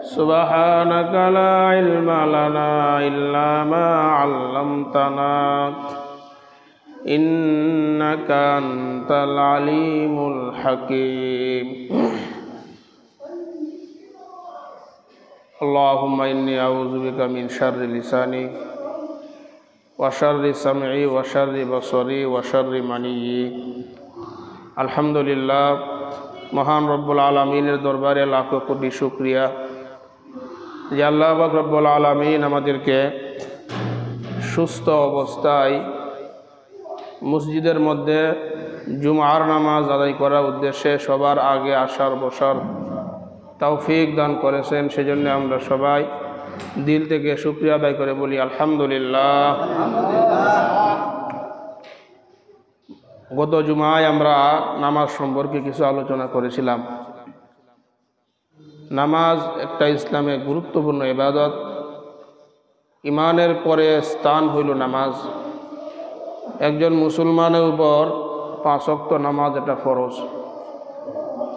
سبحانك لا علم لنا إلا ما علمتنا إنك أنت العليم الحكيم اللهم إني أعوذ بك من شر لساني وشر سمعي وشر بصري وشر مني আলহামদুলিল্লাহ মহান রব্বুল আলামিনের দরবারে লাখ কোটি শুকরিয়া যে আল্লাহ পাক রব্বুল আলামিন আমাদেরকে সুস্থ অবস্থায় মসজিদের মধ্যে জুমার নামাজ আদায় করার উদ্দেশ্যে সবার আগে আসার বসার তৌফিক দান করেছেন। সেজন্য আমরা সবাই দিল থেকে শুকরিয়া আদায় করে বলি আলহামদুলিল্লাহ। গত জুমায় আমরা নামাজ সম্পর্কে কিছু আলোচনা করেছিলাম। নামাজ একটা ইসলামে গুরুত্বপূর্ণ ইবাদত। ইমানের পরে স্থান হইল নামাজ। একজন মুসলমানের উপর 5 ওয়াক্ত নামাজ এটা ফরজ।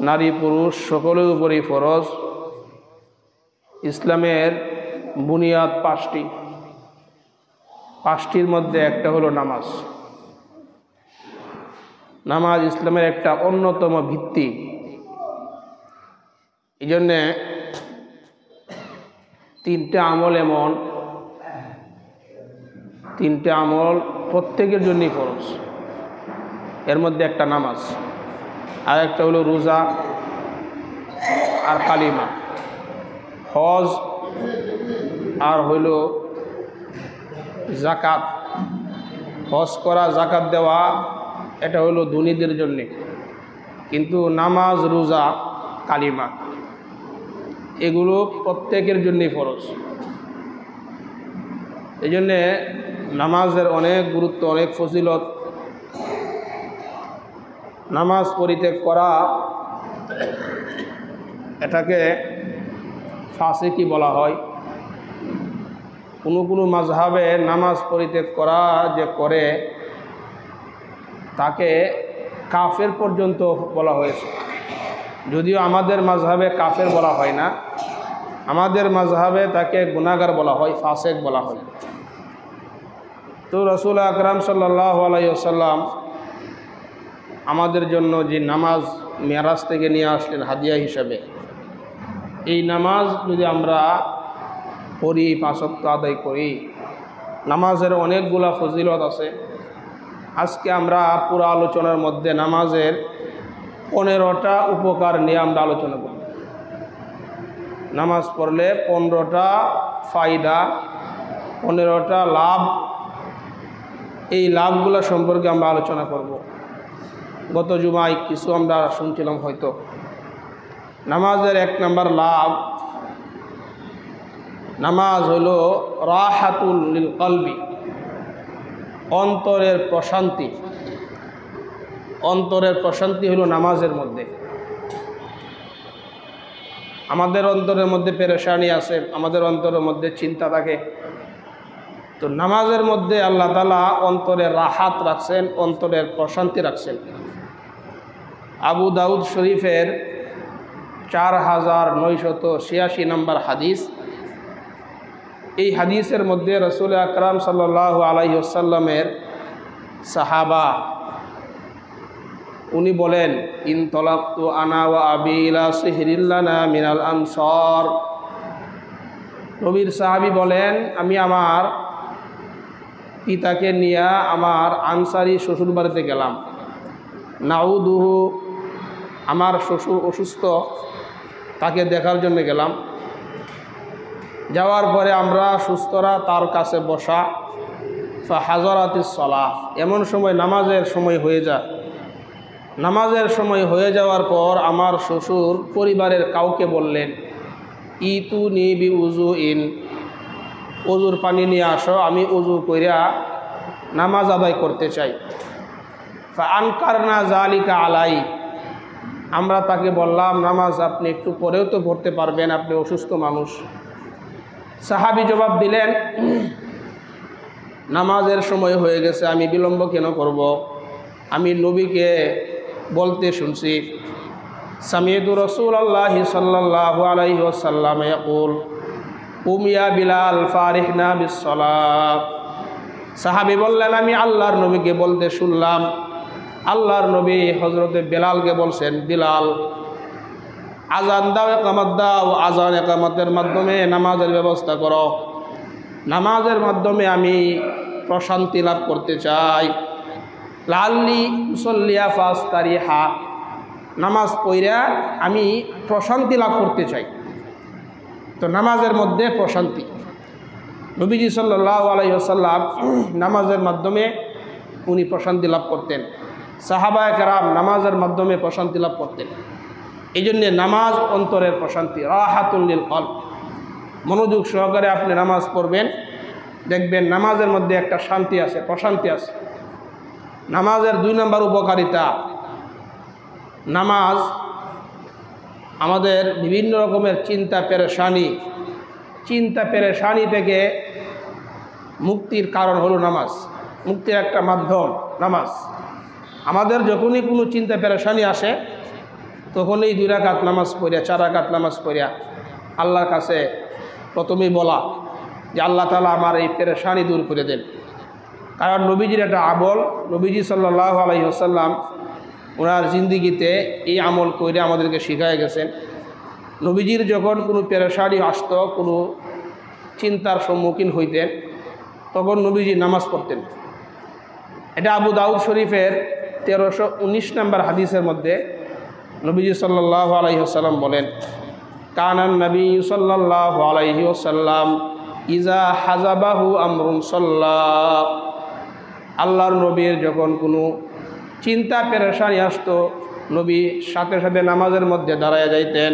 নারী পুরুষ সকলের উপরই ফরজ। ইসলামের বুনিয়াদ 5টি। 5টির মধ্যে একটা হলো নামাজ। নামাজ ইসলামের একটা অন্যতম ভিত্তি। এই জন্যে 3টে আমল এমন, 3টে আমল প্রত্যেকের জন্যই ফরজ। এর মধ্যে একটা নামাজ, আর একটা হলো রোজা আর কালিমা, হজ আর হইল জাকাত। হজ করা, জাকাত দেওয়া এটা হলো ধনীদের জন্যে, কিন্তু নামাজ, রোজা, কালিমা এগুলো প্রত্যেকের জন্যই ফরজ। এই জন্যে নামাজের অনেক গুরুত্ব, অনেক ফজিলত। নামাজ পরিত্যাগ করা এটাকে ফাসিকি বলা হয়। কোনো মাযহাবে নামাজ পরিত্যাগ করা যে করে তাকে কাফের পর্যন্ত বলা হয়েছে। যদিও আমাদের মাযহাবে কাফের বলা হয় না, আমাদের মাযহাবে তাকে গুনাহগার বলা হয়, ফাসিক বলা হয়। তো রাসূল আকরাম সাল্লাল্লাহু আলাইহি ওয়াসাল্লাম আমাদের জন্য যে নামাজ মেরাজ থেকে নিয়ে আসলেন হাদিয়া হিসাবে, এই নামাজ যদি আমরা পড়ি, 5 ওয়াক্ত আদায় করি, নামাজের অনেকগুলা ফজিলত আছে। আজকে আমরা পুরো আলোচনার মধ্যে নামাজের 15টা উপকার নিয়ে আমরা আলোচনা করব। নামাজ পড়লে 15টা ফায়দা, 15টা লাভ, এই লাভগুলো সম্পর্কে আমরা আলোচনা করব। গত জুমায় কিছু আমরা শুনছিলাম হয়তো। নামাজের 1 নম্বর লাভ, নামাজ হলো রাহাতুল লিল কলবি, অন্তরের প্রশান্তি। অন্তরের প্রশান্তি হলো নামাজের মধ্যে। আমাদের অন্তরের মধ্যে পেরেশানি আছে, আমাদের অন্তরের মধ্যে চিন্তা থাকে, তো নামাজের মধ্যে আল্লাহ তাআলা অন্তরের রাহাত রাখছেন, অন্তরের প্রশান্তি রাখছেন। আবু দাউদ শরীফের 4986 নম্বর হাদিস। এই হাদিসের মধ্যে রাসূল আকরাম সাল্লাল্লাহু আলাইহি ওয়াসাল্লামের সাহাবা উনি বলেন, ইনতলাকতু আনা ওয়া আবি ইলা সিহরিল্লানা মিনাল আনসার। নবীর সাহাবী বলেন, আমি আমার পিতাকে নিয়ে আমার আনসারি শ্বশুর বাড়িতে গেলাম। নাউদুহু, আমার শ্বশুর অসুস্থ, তাকে দেখার জন্য গেলাম। যাওয়ার পরে আমরা সুস্থরা তার কাছে বসা। ফাহাজারাতিস সালাহ, এমন সময় নামাজের সময় হয়ে যায়। নামাজের সময় হয়ে যাওয়ার পর আমার শ্বশুর পরিবারের কাউকে বললেন, ইতুনি বি উযুইন, ওযুর পানি নিয়ে আসো, আমি ওযু কইরা নামাজ আদায় করতে চাই। ফাআনকারনা যালিকা আলাই, আমরা তাকে বললাম, নামাজ আপনি একটু পরেও তো পড়তে পারবেন, আপনি অসুস্থ মানুষ। সাহাবী জবাব দিলেন, নামাজের সময় হয়ে গেছে, আমি বিলম্ব কেন করব? আমি নবীকে বলতে শুনছি, সামি'তু রাসূলুল্লাহি সাল্লাল্লাহু আলাইহি ওয়াসাল্লাম ইয়াকুল কুম ইয়া বিলাল ফারিহনা বিস-সালাহ। সাহাবী বললেন, আমি আল্লাহর নবীকে বলতে শুনলাম, আল্লাহর নবী হযরতে বেলালকে বলছেন, বিলাল আজান দাও, ইকামত দাও, আজান ইকামতের মাধ্যমে নামাজের ব্যবস্থা করো, নামাজের মাধ্যমে আমি প্রশান্তি লাভ করতে চাই। লাল্লি মুসল্লিয়া ফাস্তারিহা, নামাজ পড়া আমি প্রশান্তি লাভ করতে চাই। তো নামাজের মধ্যে প্রশান্তি, নবীজি সাল্লাল্লাহু আলাইহি ওয়াসাল্লাম নামাজের মাধ্যমে উনি প্রশান্তি লাভ করতেন। সাহাবায়ে কেরাম নামাজের মাধ্যমে প্রশান্তি লাভ করতেন। এই জন্যে নামাজ অন্তরের প্রশান্তি, রাহাতুল লিল কলব। মনোযোগ সহকারে আপনি নামাজ পড়বেন, দেখবেন নামাজের মধ্যে একটা শান্তি আছে, প্রশান্তি আছে। নামাজের 2 নম্বর উপকারিতা, নামাজ আমাদের বিভিন্ন রকমের চিন্তা পেরেশানি থেকে মুক্তির কারণ হলো নামাজ, মুক্তির একটা মাধ্যম নামাজ। আমাদের যখনই কোনো চিন্তা পেরেশানি আসে তখনই 2 রাকাত নামাজ পড়িয়া 4 রাকাত নামাজ পড়িয়া আল্লাহর কাছে প্রথমেই বলা যে আল্লাহ তাআলা আমার এই পেরেশানি দূর করে দেন। কারণ নবীজির একটা আমল, নবীজি সাল্লাল্লাহু আলাইহি ওয়াসাল্লাম ওনার জিন্দিগিতে এই আমল করে আমাদেরকে শিখায় গেছেন। নবীজির যখন কোনো পেরেশানি আসতো, কোনো চিন্তার সম্মুখীন হইতেন, তখন নবীজি নামাজ পড়তেন। এটা আবু দাউদ শরীফের 1319 নম্বর হাদিসের মধ্যে নবীজি সাল্লাল্লাহু আলাইহি ওয়াসাল্লাম বলেন, কানান নবী সাল্লাল্লাহু আলাইহি ওয়াসাল্লাম ইজা হাজাবাহু আমরুন সাল্লাহ। আল্লাহর নবীর যখন কোনো চিন্তা পেরেশানি আসতো, নবী সাথে সাথে নামাজের মধ্যে দাঁড়ায় যাইতেন।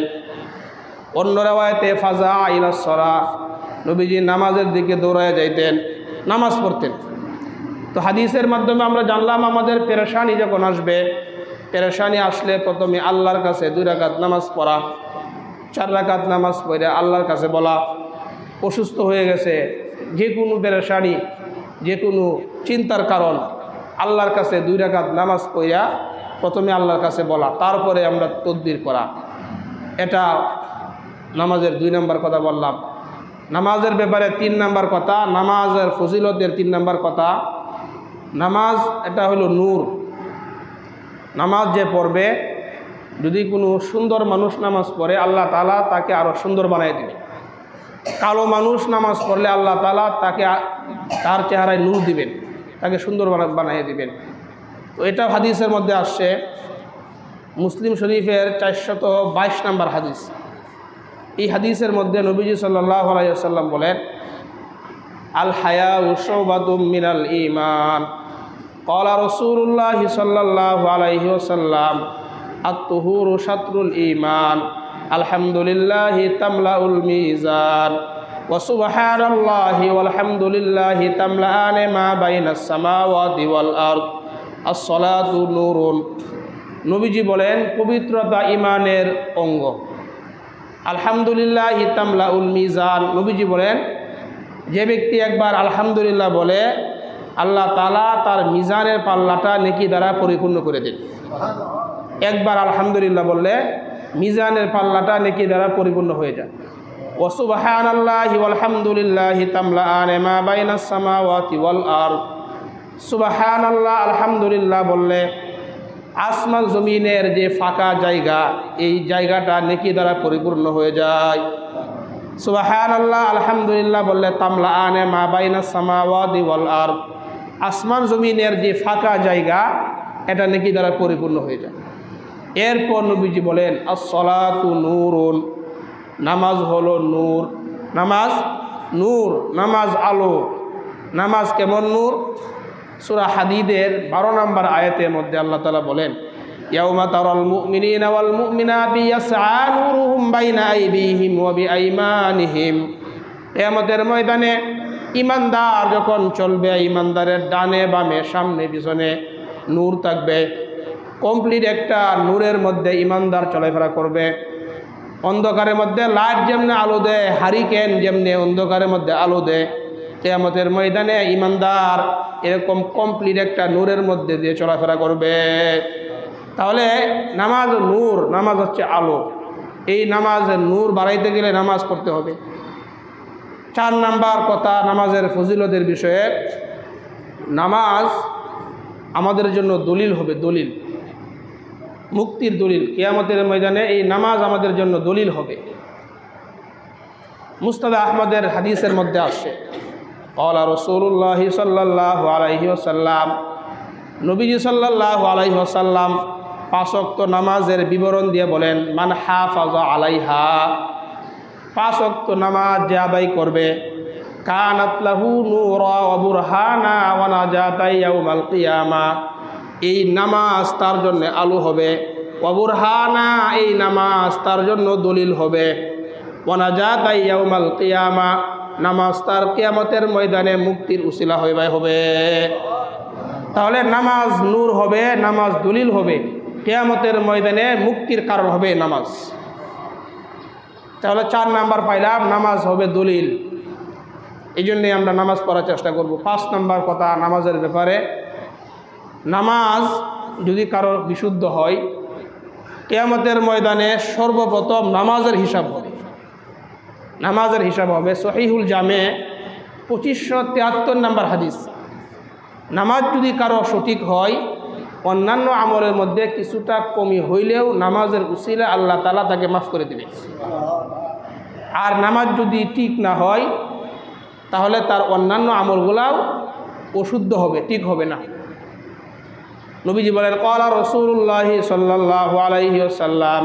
অন্য রাওয়ায়াতে ফাজা ইলাস সালাহ, নবীজি নামাজের দিকে দৌড়ায় যাইতেন, নামাজ পড়তেন। তো হাদিসের মাধ্যমে আমরা জানলাম আমাদের পেরেশানি যখন আসবে, পেরেশানি আসলে প্রথমে আল্লাহর কাছে 2 রাকাত নামাজ পড়া, 4 রাকাত নামাজ পড়ে আল্লাহর কাছে বলা। অসুস্থ হয়ে গেছে, যে কোনো পেরেশানি, যে কোনো চিন্তার কারণ, আল্লাহর কাছে 2 রাকাত নামাজ পড়া প্রথমে আল্লাহর কাছে বলা, তারপরে আমরা তদবির করা। এটা নামাজের 2 নম্বর কথা বললাম। নামাজের ব্যাপারে 3 নম্বর কথা, নামাজের ফজিলতের 3 নম্বর কথা, নামাজ এটা হলো নূর। নামাজ যে পড়বে, যদি কোনো সুন্দর মানুষ নামাজ পড়ে আল্লাহ তাআলা তাকে আরও সুন্দর বানিয়ে দেবে। কালো মানুষ নামাজ পড়লে আল্লাহ তাআলা তাকে তার চেহারায় নূর দিবেন, তাকে সুন্দর বানিয়ে দিবেন। তো এটা হাদিসের মধ্যে আসছে, মুসলিম শরীফের 422 নম্বর হাদিস। এই হাদিসের মধ্যে নবীজি সাল্লাল্লাহু আলাইহি ওয়াসাল্লাম বলেন, আল হায়াউ শুবাতুম মিনাল ঈমান। ক্বালা রাসূলুল্লাহি সাল্লাল্লাহু আলাইহি ওয়াসাল্লাম আত-তুহুরু শাতরুল ঈমান। আলহামদুলিল্লাহি তামলাউল মিজান ওয়া সুবহানাল্লাহি ওয়ালহামদুলিল্লাহি তামলাআনে মা বাইনাস সামাওয়াতি ওয়াল আরদ। আস-সালাতু নূরুন। নবীজি বলেন পবিত্রতা ঈমানের অঙ্গ। আলহামদুলিল্লাহি তামলাউল মিজান। নবীজি বলেন যে ব্যক্তি একবার আলহামদুলিল্লাহ বলে আল্লাহ তাআলা তার মিজানের পাল্লাটা নেকি দ্বারা পরিপূর্ণ করে দেন। একবার আলহামদুলিল্লাহ বললে মিজানের পাল্লাটা নেকি দ্বারা পরিপূর্ণ হয়ে যায়। ওয়া সুবহানাল্লাহি ওয়ালহামদুলিল্লাহি তামলাআনে মা বাইনাস সামাওয়াতি ওয়াল আরদ। সুবহানাল্লাহ, আলহামদুলিল্লাহ বললে আসমান জমিনের যে ফাঁকা জায়গা, এই জায়গাটা নেকি দ্বারা পরিপূর্ণ হয়ে যায়। সুবহানাল্লাহ, আলহামদুলিল্লাহ বললে তামলাআনে মা বাইনাস সামাওয়াতি ওয়াল আরদ, আসমান জমিনের যে ফাঁকা জায়গা এটা নেকি দ্বারা পরিপূর্ণ হয়ে যায়। এরপর নবীজি বলেন আস-সালাতু নূরুন। নামাজ হলো নূর। নামাজ নূর, নামাজ আলো। নামাজ কেমন নূর? সূরা হাদীদের 12 নম্বর আয়াতের মধ্যে আল্লাহ তাআলা বলেন, ইয়াউমা তারাল মুমিনিনা ওয়াল মুমিনাতি ইয়াসআ নূরুহুম বাইনা আইদিহিম ওয়া বিআইমানিহিম। কিয়ামতের ময়দানে ইমানদার যখন চলবে, ইমানদারের ডানে বামে সামনে পিছনে নূর থাকবে। কমপ্লিট একটা নূরের মধ্যে ইমানদার চলাফেরা করবে। অন্ধকারের মধ্যে লাইট যেমনি আলো দেয়, হারিকেন যেমনি অন্ধকারের মধ্যে আলো দেয়, কিয়ামতের ময়দানে ইমানদার এরকম কমপ্লিট একটা নূরের মধ্যে দিয়ে চলাফেরা করবে। তাহলে নামাজ নূর, নামাজ হচ্ছে আলো। এই নামাজের নূর বাড়াইতে গেলে নামাজ পড়তে হবে। 4 নাম্বার কথা নামাজের ফজিলতের বিষয়ে, নামাজ আমাদের জন্য দলিল হবে, দলিল, মুক্তির দলিল। কিয়ামতের ময়দানে এই নামাজ আমাদের জন্য দলিল হবে। মুসনাদ আহমদের হাদিসের মধ্যে আসছে, ক্বালা রাসূলুল্লাহ সাল্লাল্লাহু আলাইহি ওয়াসাল্লাম, নবীজি সাল্লাল্লাহু আলাইহি ওয়াসাল্লাম 5 ওয়াক্ত নামাজের বিবরণ দিয়ে বলেন, মান হাফাযা আলাইহা, 5 ওয়াক্ত নামাজ যে আদায় করবে, কানাত লাহু নূরা ওয়া বুরহানা ওয়া নাজাতা ইয়াউমাল কিয়ামা, এই নামাজ তার জন্য আলো হবে, ওয়া বুরহানা, এই নামাজ তার জন্য দলিল হবে, ওয়া নাজাতা ইয়াউমাল কিয়ামা, নামাজ তার কিয়ামতের ময়দানে মুক্তির উসিলা হবে। তাহলে নামাজ নূর হবে, নামাজ দলিল হবে, কিয়ামতের ময়দানে মুক্তির কারণ হবে নামাজ। তাহলে 4 নাম্বার পাইলাম, নামাজ হবে দলিল। এই জন্যে আমরা নামাজ পড়ার চেষ্টা করব। 5 নাম্বার কথা নামাজের ব্যাপারে, নামাজ যদি কারো বিশুদ্ধ হয়, কিয়ামতের ময়দানে সর্বপ্রথম নামাজের হিসাব হবে। নামাজের হিসাব হবে সহিহুল জামে 2573 নাম্বার হাদিস। নামাজ যদি কারো সঠিক হয়, অন্যান্য আমলের মধ্যে কিছুটা কমি হইলেও নামাজের উসিলা আল্লাহ তাআলা তাকে মাফ করে দেবে। আর নামাজ যদি ঠিক না হয়, তাহলে তার অন্যান্য আমলগুলাও অশুদ্ধ হবে, ঠিক হবে না। নবীজি বলেন, ক্বালা রাসূলুল্লাহ সাল্লাল্লাহু আলাইহি ওয়াসাল্লাম,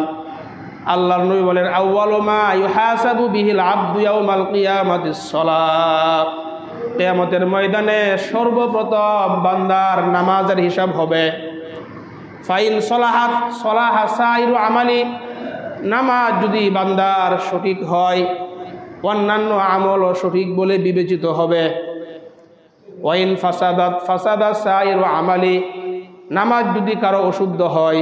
আল্লাহর নবী বলেন, আউয়ালু মা ইউহাসাবু বিহিল আবদু ইয়াউমাল কিয়ামাতিস সালাত, কিয়ামতের ময়দানে সর্বপ্রথম বান্দার নামাজের হিসাব হবে। ফাইন সলাহাত সলাহা সাইরু আমালি, নামাজ যদি বান্দার সঠিক হয়, অন্যান্য আমলও সঠিক বলে বিবেচিত হবে। ওয়াইন ফাসাদাত ফাসাদা সাইরু আমালি, নামাজ যদি কারো অশুদ্ধ হয়,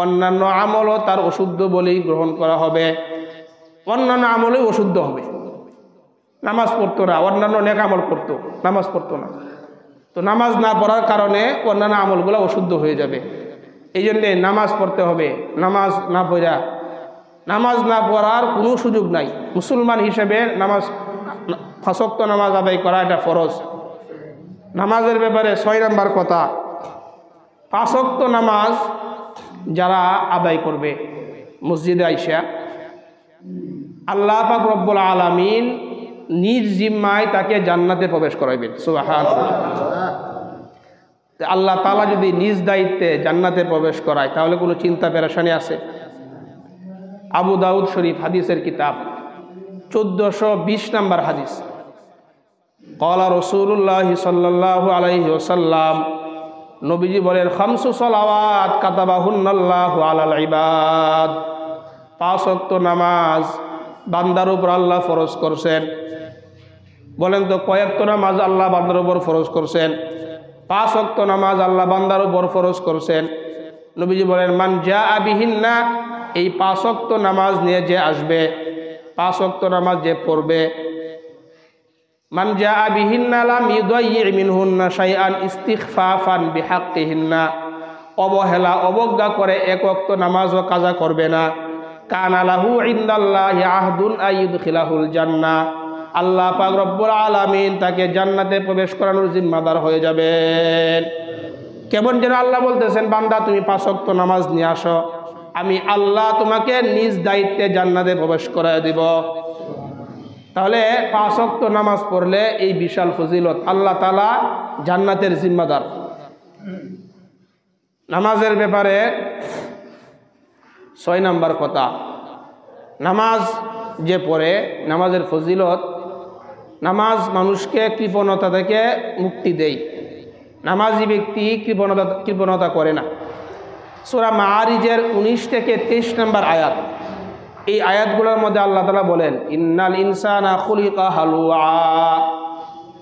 অন্যান্য আমলও তার অশুদ্ধ বলেই গ্রহণ করা হবে, অন্যান্য আমলই অশুদ্ধ হবে। নামাজ পড়তো না, অন্যান্য নেক আমল করতো, নামাজ পড়তো না, তো নামাজ না পড়ার কারণে অন্যান্য আমলগুলো অশুদ্ধ হয়ে যাবে। এই জন্যে নামাজ পড়তে হবে। নামাজ না পড়ার কোনো সুযোগ নাই। মুসলমান হিসেবে নামাজ 5 ওয়াক্ত নামাজ আদায় করা এটা ফরজ। নামাজের ব্যাপারে 6 নাম্বার কথা, 5 ওয়াক্ত নামাজ যারা আদায় করবে মসজিদে আইসা, আল্লাহ পাক রব্বুল আলামিন নিজ জিম্মায় তাকে জান্নাতে প্রবেশ করাইবেন। সুবহানাল্লাহ। আল্লাহ তাআলা যদি নিজ দায়িত্বে জান্নাতে প্রবেশ করায়, তাহলে কোনো চিন্তা পেরেশানি আছে? আবু দাউদ শরীফ হাদিসের কিতাব 1420 নাম্বার হাদিস, ক্বালা রাসূলুল্লাহ সাল্লাল্লাহু আলাইহি ওয়াসাল্লাম, নবীজি বলেন, 5 সালাওয়াত কাতাবাহুন্নাল্লাহু আলাল ইবাদ, 5 ওয়াক্ত নামাজ বান্দার উপর আল্লাহ ফরজ করছেন। বলেন তো কয়েকত নামাজ আল্লাহ বান্দার উপর ফরজ করছেন? 5 ওয়াক্ত নামাজ আল্লাহ বান্দার উপর ফরজ করছেন। নবীজি বলেন, মান জাআ বিহিন্না, এই 5 ওয়াক্ত নামাজ নিয়ে যে আসবে, 5 ওয়াক্ত নামাজ যে পড়বে, মান জাআ বিহিন্না লাম ইউদায়্যি মিনহুন্না শাইআন ইস্তিগফাফান বিহাক্কিহিন্না, অবহেলা অবজ্ঞা করে 1 ওয়াক্ত নামাজও কাজা করবে না, কানা লাহু ইনদাল্লাহি আহদুন আইয়ুদখিলাহুল জান্নাহ, আল্লাহ পাক রব্বুল আলামিন তাকে জান্নাতে প্রবেশ করানোর জিম্মাদার হয়ে যাবেন। কেমন যেন আল্লাহ বলতেছেন, বান্দা তুমি 5 ওয়াক্ত নামাজ নিয়ে আসো, আমি আল্লাহ তোমাকে নিজ দায়িত্বে জান্নাতে প্রবেশ করায় দিব। তাহলে 5 ওয়াক্ত নামাজ পড়লে এই বিশাল ফজিলত, আল্লাহ তাআলা জান্নাতের জিম্মাদার। নামাজের ব্যাপারে 6 নাম্বার কথা, নামাজ যে পড়ে, নামাজের ফজিলত, নামাজ মানুষকে কৃপণতা থেকে মুক্তি দেয়। নামাজি ব্যক্তি কৃপণতা করে না। সূরা মাআরিজের 19 থেকে 23 নম্বর আয়াত, এই আয়াতগুলোর মধ্যে আল্লাহ তাআলা বলেন, ইন্নাল ইনসানা খুলিকা হালুয়া,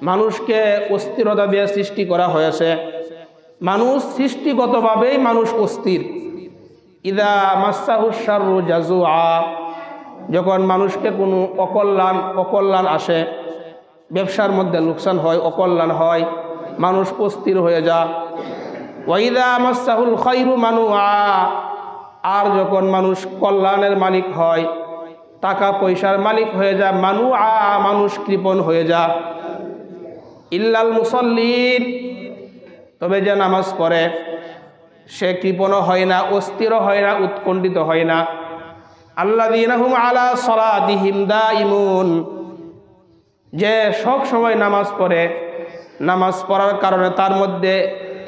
মানুষকে অস্থিরতা দিয়ে সৃষ্টি করা হয়েছে। মানুষ সৃষ্টিগতভাবেই মানুষ অস্থির। ইদা মাসাহুশ শাররু জাজুআ, যখন মানুষকে কোনো অকল্যাণ আসে, ব্যবসার মধ্যে লোকসান হয়, অকল্যাণ হয়, মানুষ অস্থির হয়ে যায়। ওয়াইদা মাসাহুল খায়রু মানুআ, আর যখন মানুষ কল্যাণের মালিক হয়, টাকা পয়সার মালিক হয়ে যায়, মানুআ মানুষ কৃপণ হয়ে যায়। ইল্লাল মুসাল্লিন, তবে যে নামাজ পড়ে সে কৃপণ হয় না, অস্থির হয় না, উৎকণ্ঠিত হয় না। আল্লাযীনা হুম আলা সালাতিহিম দাইমুন, যে সব সময় নামাজ পড়ে, নামাজ পড়ার কারণে তার মধ্যে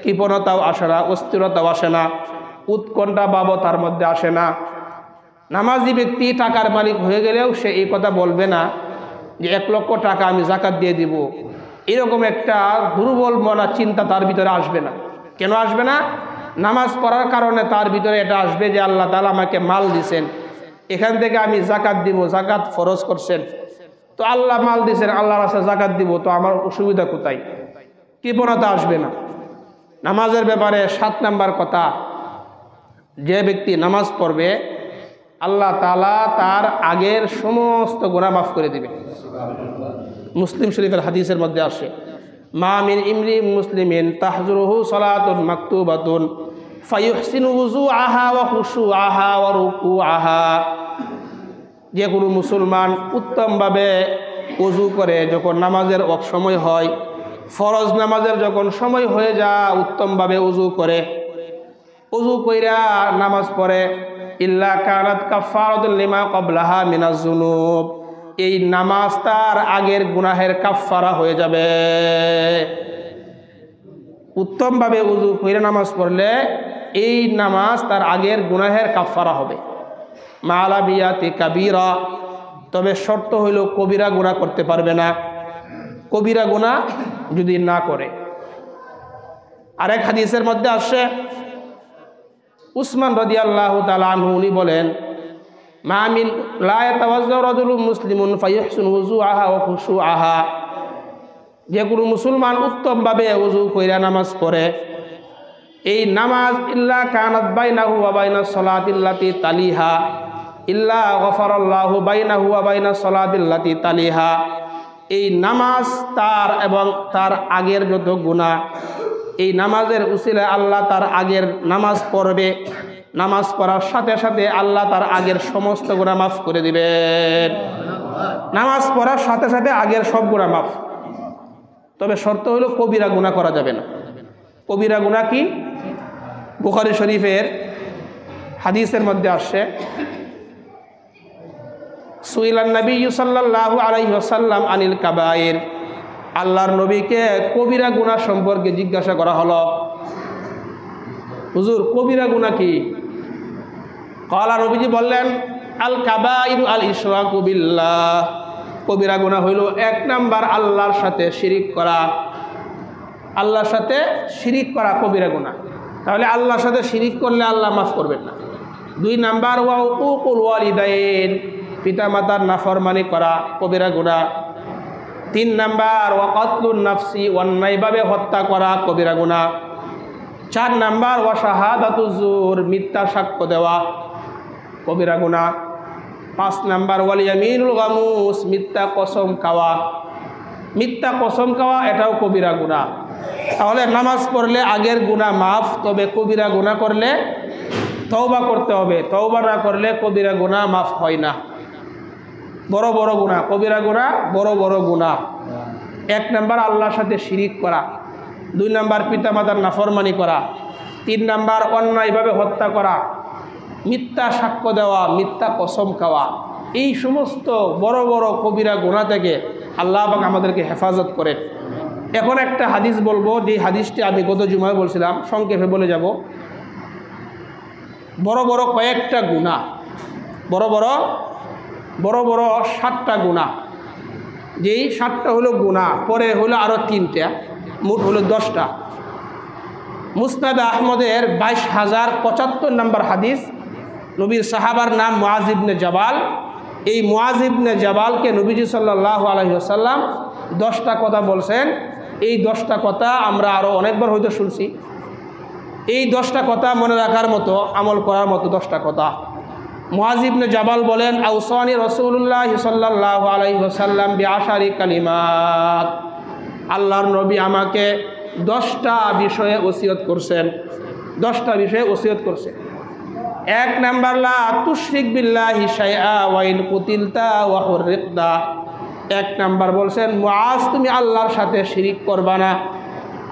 কৃপণতাও আসে না, অস্থিরতাও আসে না, উৎকণ্ঠা ভাবও তার মধ্যে আসে না। নামাজি ব্যক্তি টাকার মালিক হয়ে গেলেও সে এই কথা বলবে না যে 1 লক্ষ টাকা আমি যাকাত দিয়ে দিব, এরকম একটা দুর্বল মনা চিন্তা তার ভিতরে আসবে না। কেন আসবে না? নামাজ পড়ার কারণে তার ভিতরে এটা আসবে যে আল্লাহ তাআলা আমাকে মাল দিছেন, এখান থেকে আমি যাকাত দিব, যাকাত ফরজ করছেন, তো আল্লাহ মাল দিছেন, আল্লাহর রাস্তায় যাকাত দিব, তো আমার অসুবিধা কোথায়? কৃপণতা আসবে না। নামাজের ব্যাপারে 7 নাম্বার কথা, যে ব্যক্তি নামাজ পড়বে আল্লাহ তাআলা তার আগের সমস্ত গুনাহ মাফ করে দিবে। মুসলিম শরীফের হাদিসের মধ্যে আসে, মা মিন ইমরি মুসলিমিন তাহজুরুহু সালাতুন মাকতুবাতুন ফায়ুহসিনু ওযুআহা ওয়া খুশুআহা ওয়া রুকুআহা, যে কোনো মুসলমান উত্তমভাবে ওযু করে, যখন নামাজের সময় হয়, ফরজ নামাজের যখন সময় হয়ে যায়, উত্তমভাবে ওযু করে, ওযু কইরা নামাজ পড়ে, ইল্লা কানাত কাফফারাতুল লিমা ক্বাবলাহা মিনাজ যুনুব, এই নামাজ তার আগের গুনাহের কাফফারা হয়ে যাবে। উত্তমভাবে ওযু কইরা নামাজ পড়লে এই নামাজ তার আগের গুনাহের কাফফারা হবে। মালা বিয়াতি কাবীরা, তবে শর্ত হইল কবিরা গুনাহ করতে পারবে না, কবিরা গুনাহ যদি না করে। আরেক হাদিসের মধ্যে আসে, উসমান রাদিয়াল্লাহু তাআলা আনহু উনি বলেন, মা মিন লা ইয়াতাওয়াজ্জা রাজুলুন মুসলিমুন ফায়ুহসিনু ওযুআহা ওয়া খুশুআহা, যে কোনো মুসলমান উত্তমভাবে ওযু কইরা নামাজ পড়ে, এই নামাজ ইল্লা কানাত বাইনাহু ওয়া বাইনাস সালাতিল্লাতি তালিহা ইল্লা গফারাল্লাহু বাইনাহু ওয়া বাইনাস সালাতিল্লাতি তালিহা, এই নামাজ তার এবং তার আগের যত গুনাহ, এই নামাজের উসিলায় আল্লাহ তার আগের নামাজ পড়বে, নামাজ পড়ার সাথে সাথে আল্লাহ তার আগের সমস্ত গুনাহ মাফ করে দিবেন। নামাজ পড়ার সাথে সাথে আগের সব গুনাহ মাফ, তবে শর্ত হলো কবিরা গুনাহ করা যাবে না। কবিরা গুনাহ কি? বুখারী শরীফের হাদিসের মধ্যে আসছে, সুইলান নবী সাল্লাল্লাহু আলাইহি ওয়াসাল্লাম আনিল কাবায়ের, আল্লাহর নবীকে কবিরা গুনাহ সম্পর্কে জিজ্ঞাসা করা হলো, হুজুর কবিরা গুনাহ কি? ক্বালা, নবীজি বললেন, আল কাবাইরু আল ইশরাকু বিল্লাহ, কবিরা গুনাহ হইল 1 নাম্বার আল্লাহর সাথে শিরিক করা, আল্লাহর সাথে শিরিক করা কবিরা গুনাহ। তাহলে আল্লাহর সাথে শিরিক করলে আল্লাহ মাফ করবেন না। 2 নাম্বার ওয়া উকুকুল ওয়ালিদাইন, পিতামাতার নাফরমানি করা কবিরা গুনাহ। 3 নাম্বার ওয়া কাতলুন নাফসি, অন্যায়ভাবে হত্যা করা কবিরা গুনাহ। 4 নাম্বার ওয়া শাহাদাতু যুর, মিথ্যা সাক্ষ্য দেওয়া কবিরা গুনাহ। 5 নাম্বার ওয়াল ইয়ামিনুল গামুস, মিথ্যা কসম খাওয়া, মিথ্যা কসম খাওয়া এটাও কবিরা গুনাহ। তাহলে নামাজ পড়লে আগের গুনাহ মাফ, তবে কবিরা গুনাহ করলে তওবা করতে হবে, তওবা না করলে কবিরা গুনাহ মাফ হয় না। বড় বড় গুনাহ, কবিরা গুনাহ বড় বড় গুনাহ। 1 নাম্বার আল্লাহর সাথে শিরিক করা, 2 নাম্বার পিতামাতার নাফরমানি করা, 3 নাম্বার অন্যায়ভাবে হত্যা করা, মিথ্যা সাক্ষ্য দেওয়া, মিথ্যা কসম খাওয়া, এই সমস্ত বড় বড় কবিরা গুনাহ থেকে আল্লাহ পাক আমাদেরকে হেফাজত করেন। এখন একটা হাদিস বলবো, যে হাদিসটি আমি গত জুমায় বলছিলাম, সংক্ষেপে বলে যাব। বড় বড় কয়েকটা গুনাহ, বড় বড় 7টা গুনাহ, যেই 7টা হলো গুনাহ, পরে হলো আরও 3টা, মোট হলো 10টা। মুসনাদ আহমদের 22,075 নম্বর হাদিস, নবীর সাহাবার নাম মুআজ ইবনে জাবাল। এই মুআজ ইবনে জাবালকে নবীজি সাল্লাল্লাহু আলাইহি ওয়াসাল্লাম 10টা কথা বলছেন। এই 10টা কথা আমরা আরও অনেকবার হয়তো শুনছি। এই 10টা কথা মনে রাখার মতো, আমল করার মতো 10টা কথা। মুআজ ইবনে জাবাল বলেন, আউসানি রাসূলুল্লাহ সাল্লাল্লাহু আলাইহি ওয়াসাল্লাম বিআশারি কালিমাত, আল্লাহর নবী আমাকে 10টা বিষয়ে ওসিয়ত করছেন। 10টা বিষয়ে ওসিয়ত করছেন। 1 নাম্বার, লা তুশরিক বিল্লাহি শাইআ ওয়া ইন কুতিলতা ওয়া হুররিকতা। 1 নাম্বার বলছেন, মুআজ তুমি আল্লাহর সাথে শিরিক করবা না,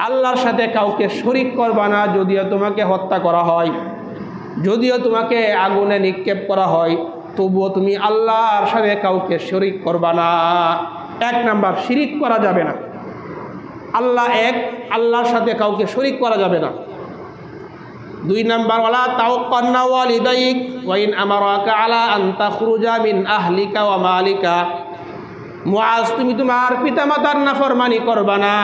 আল্লাহর সাথে কাউকে শরিক করবা না। যদিও তোমাকে হত্যা করা হয়, যদিও তোমাকে আগুনে নিক্ষেপ করা হয়, তবুও তুমি আল্লাহর সাথে কাউকে শরিক করবা না। 1 নাম্বার, শিরিক করা যাবে না। আল্লাহ এক, আল্লাহর সাথে কাউকে শরিক করা যাবে না। 2 নাম্বার, ওয়ালা তাওকান্না ওয়ালিদাইক ওয়া ইন আমারাকা আলা আন তাখরুজা মিন আহলিকা ওয়া মালিকা। মুআজ তুমি তোমার পিতামাতার নাফরমানি করবা না,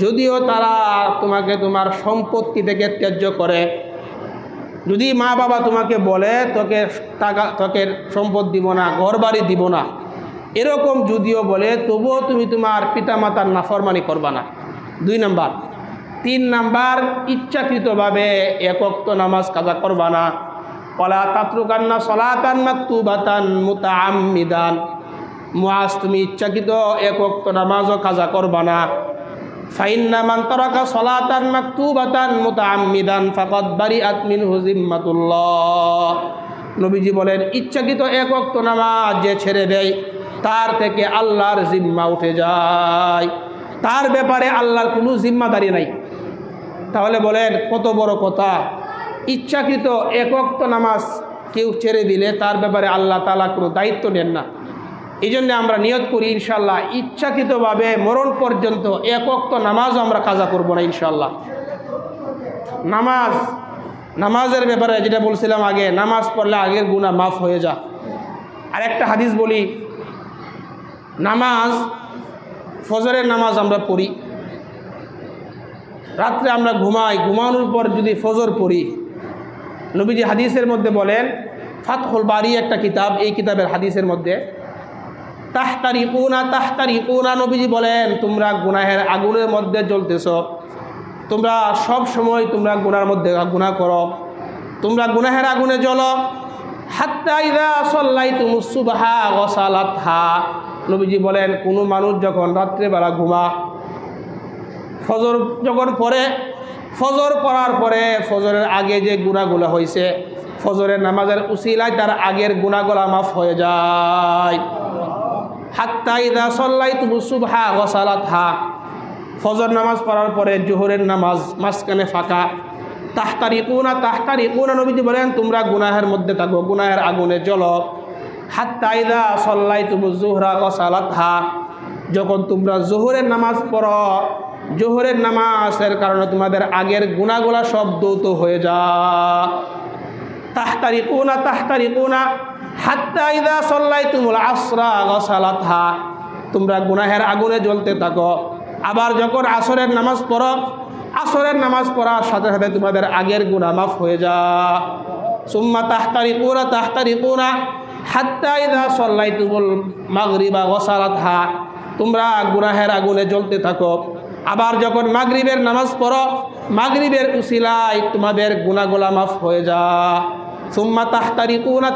যদিও তারা তোমাকে তোমার সম্পত্তি থেকে ত্যায্য করে। যদি মা বাবা তোমাকে বলে তোকে সম্পদ দিব না, ঘর বাড়ি দিব না, এরকম যদিও বলে, তবুও তুমি তোমার পিতামাতার নাফরমানি করবা না। 2 নাম্বার। 3 নাম্বার, ইচ্ছাকৃতভাবে 1 ওয়াক্ত নামাজ কাজা করবা না। ওয়ালা তাতরুকান্না সলাতান মাকতুবাতান মুতাআম্মিদান। মুআজ তুমি ইচ্ছাকৃত 1 ওয়াক্ত নামাজও কাজা করবা না। ফাইন্না মান তারাকা সলাতান মাকতুবাতান মুতাআম্মিদান ফাকাদ বারিআত মিনহু জিম্মাতুল্লাহ। নবীজি বলেন, ইচ্ছাকৃত 1 ওয়াক্ত নামাজ যে ছেড়ে দেয়, তার থেকে আল্লাহর জিম্মা উঠে যায়, তার ব্যাপারে আল্লাহর কোনো জিম্মাদারি নাই। তাহলে বলেন কত বড় কথা। ইচ্ছাকৃত 1 ওয়াক্ত নামাজ কেউ ছেড়ে দিলে তার ব্যাপারে আল্লাহ তাআলা কোনো দায়িত্ব নেন না। এই জন্য আমরা নিয়ত করি ইনশাআল্লাহ ইচ্ছাকৃতভাবে মরণ পর্যন্ত 1 ওয়াক্ত নামাজও আমরা কাজা করব না ইনশাআল্লাহ। নামাজের ব্যাপারে যেটা বলছিলাম আগে, নামাজ পড়লে আগের গুনাহ মাফ হয়ে যায়। আর একটা হাদিস বলি, নামাজ, ফজরের নামাজ আমরা পড়ি, রাত্রে আমরা ঘুমাই, ঘুমানোর পর যদি ফজর পড়ি, নবীজি হাদিসের মধ্যে বলেন, ফাতহুল বারি একটা কিতাব, এই কিতাবের হাদিসের মধ্যে, তাহতারিকুনা, নবীজি বলেন তোমরা গুনাহের আগুনের মধ্যে জ্বলতেছ, তোমরা সব সময় তোমরা গুনার মধ্যে গুনাহ করো, তোমরা গুনাহের আগুনে জ্বলো। হাত্তা ইযা সাল্লাইতুমুস সুবহা ওয়া সালাতহা। নবীজি বলেন কোনো মানুষ যখন রাত্রেবেলা ঘুমা, ফজর যখন পড়ে, ফজর পড়ার পরে ফজরের আগে যে গুনাহগুলো হয়েছে, ফজরের নামাজের উসিলায় তার আগের গুনাহগুলো মাফ হয়ে যায়। হাত্তা ইযা সাল্লাইতুমুস সুবহা ওয়া সালাতহা। ফজর নামাজ পড়ার পরে জোহরের নামাজ মাঝখানে ফাঁকা। তাহতারিকুনা, নবীজি বলেন তোমরা গুনাহের মধ্যে থাকো, গুনাহের আগুনে জ্বলো। হাত্তা ইযা সাল্লাইতুমুজ যুহরা ওয়া সালাতহা। যখন তোমরা জোহরের নামাজ পড়ো, জোহরের নামাজের কারণে তোমাদের আগের গুনাহগুলো সব দৌত হয়ে যায়। তাহতারিকুনা হাত্তা ইযা সাল্লাইতুমুল আসরা ওয়া সালাতহা। তোমরা গুনাহের আগুনে জ্বলতে থাকো। আবার যখন আসরের নামাজ পড়ো, আসরের নামাজ পড়ার সাথে সাথে তোমাদের আগের গুনাহ মাফ হয়ে যায়। সুম্মা তাহতারিকুনা হাত্তা ইযা সাল্লাইতুমুল মাগরিবা ওয়া সালাতহা। তোমরা গুনাহের আগুনে জ্বলতে থাকো। আবার যখন মাগরিবের নামাজ পড়ো, মাগরিবের উসিলায় তোমাদের গুনাহগুলো মাফ হয়ে যায়। সুম্মা তাহতারিকুনা,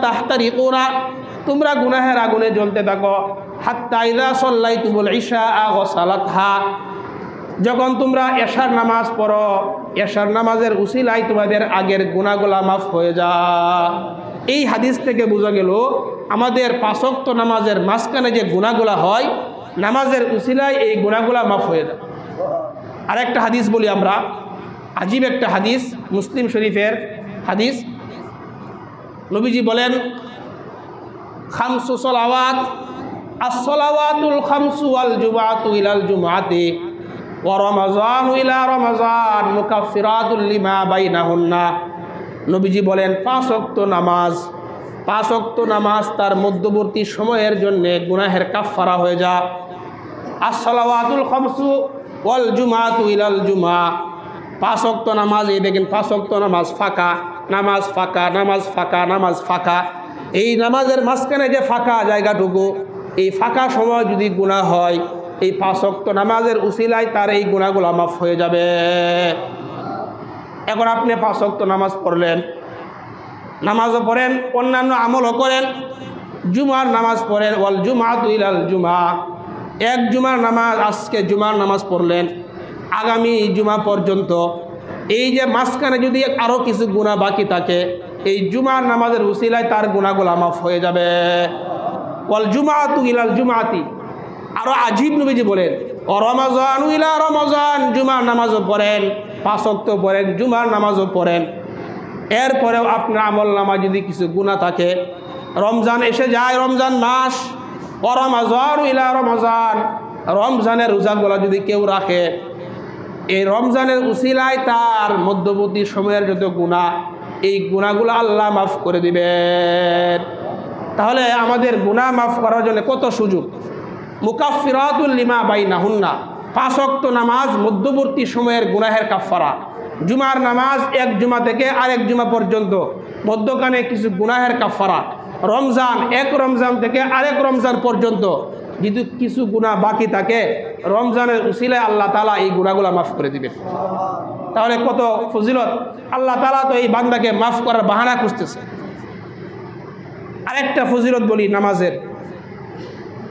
তোমরা গুনাহের আগুনে জ্বলতে থাকো। হাত্তা ইযা সাল্লাইতুমুল ইশা ওয়া সালাতহা। যখন তোমরা এশার নামাজ পড়ো, এশার নামাজের উসিলায় তোমাদের আগের গুনাহগুলো মাফ হয়ে যায়। এই হাদিস থেকে বোঝা গেল আমাদের 5 ওয়াক্ত নামাজের মাঝখানে যে গুনাহগুলো হয়, নামাজের উসিলায় এই গুনাহগুলো মাফ হয়ে যায়। আর একটা হাদিস বলি আমরা, আজীব একটা হাদিস, মুসলিম শরীফের হাদিস। নবীজি বলেন, খামসু সলাওয়াত, as-salawatul khamsu wal jumu'atu ilal jumu'ati wa ramazanu ila ramazan mukaffiratun lima bainahunna। নবীজি বলেন 5 ওয়াক্ত নামাজ, 5 ওয়াক্ত নামাজ তার মধ্যবর্তী সময়ের জন্য গুনাহের কাফফারা হয়ে যায়। as-salawatul khamsu wal jumu'atu ilal jumu'ah। 5 ওয়াক্ত নামাজ, এই দেখেন 5 ওয়াক্ত নামাজ ফাঁকা, নামাজ ফাঁকা, নামাজ ফাঁকা, নামাজ ফাঁকা। এই নামাজের মাঝখানে যে ফাঁকা জায়গাটুকু, এই ফাঁকা সময় যদি গুনাহ হয়, এই 5 ওয়াক্ত নামাজের উসিলায় তার এই গুনাহগুলো মাফ হয়ে যাবে। এখন আপনি 5 ওয়াক্ত নামাজ পড়লেন, নামাজও পড়েন, অন্যান্য আমলও করেন, জুমার নামাজ পড়েন, ওয়াল জুমাতু ইলাল জুমা। এক জুমার নামাজ, আজকে জুমার নামাজ পড়লেন, আগামী জুমা পর্যন্ত, এই যে মাঝখানে যদি আরও কিছু গুনাহ বাকি থাকে, এই জুমার নামাজের উসিলায় তার গুনাহগুলো মাফ হয়ে যাবে। ওয়াল জুমাআতু ইলাল জুমাআতি, আরও আজিব নবীজি বলেন, ও রমাজান ইলা রমাজান, জুমার নামাজও পড়েন, 5 ওয়াক্ত পড়েন, জুমার নামাজও পড়েন। এরপরেও আপনার আমল নামায় যদি কিছু গুনাহ থাকে, রমজান এসে যায়, রমজান মাস, ও রমাজান ইলা রমাজান, রমজানের রোজাগুলো যদি কেউ রাখে, এই রমজানের উসিলায় তার মধ্যবর্তী সময়ের যত গুনাহ, এই গুনাহগুলো আল্লাহ মাফ করে দিবেন। তাহলে আমাদের গুনাহ মাফ করার জন্য কত সুযোগ। মুকাফফিরাতুল লিমা বাইনাহুন্না, 5 ওয়াক্ত নামাজ মধ্যবর্তী সময়ের গুনাহের কাফফারা। জুমার নামাজ এক জুমা থেকে আরেক জুমা পর্যন্ত, মধ্যখানে কিছু গুনাহের কাফফারা। রমজান এক রমজান থেকে আরেক রমজান পর্যন্ত যদি কিছু গুনাহ বাকি থাকে, রমজানের উসিলায় আল্লাহ তাআলা এই গুনাহগুলো মাফ করে দিবেন। তাহলে কত ফজিলত। আল্লাহ তাআলা তো এই বান্দাকে মাফ করার বাহানা খুঁজতেছে। আরেকটা ফজিলত বলি নামাজের,